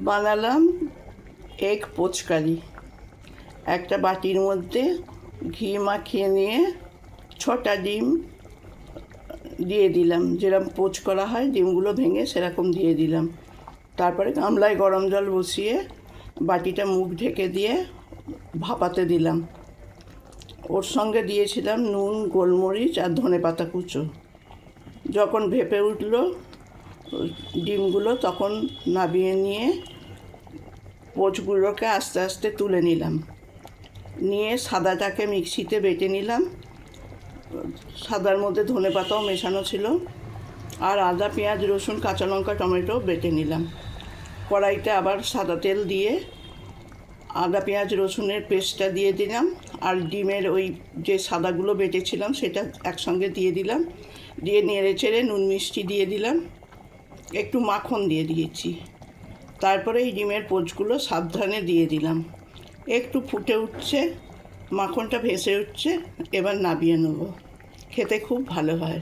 বানালাম এগ পোচকারি। একটা বাটির মধ্যে ঘি মাখিয়ে নিয়ে 6টা ডিম দিয়ে দিলাম, যেরকম পোচ করা হয় ডিমগুলো ভেঙে সেরকম দিয়ে দিলাম। তারপরে গামলায় গরম জল বসিয়ে বাটিটা মুখ ঢেকে দিয়ে ভাপাতে দিলাম। ওর সঙ্গে দিয়েছিলাম নুন, গোলমরিচ আর ধনেপাতা কুচো। যখন ভেপে উঠল ডিমগুলো তখন নামিয়ে নিয়ে পোচগুলোকে আস্তে আস্তে তুলে নিলাম। নিয়ে সাদাটাকে মিক্সিতে বেটে নিলাম। সাদার মধ্যে ধনেপাতাও মেশানো ছিল, আর আদা, পেঁয়াজ, রসুন, কাঁচা লঙ্কা, টমেটো বেটে নিলাম। কড়াইতে আবার সাদা তেল দিয়ে আদা, পেঁয়াজ, রসুনের পেস্টটা দিয়ে দিলাম, আর ডিমের ওই যে সাদাগুলো বেটেছিলাম সেটা একসঙ্গে দিয়ে দিলাম। দিয়ে নেড়ে চেড়ে নুন মিষ্টি দিয়ে দিলাম, একটু মাখন দিয়ে দিয়েছি। তারপরে এই ডিমের পোচগুলো সাবধানে দিয়ে দিলাম। একটু ফুটে উঠছে, মাখনটা ভেসে উঠছে, এবার নামিয়ে নেব। খেতে খুব ভালো হয়।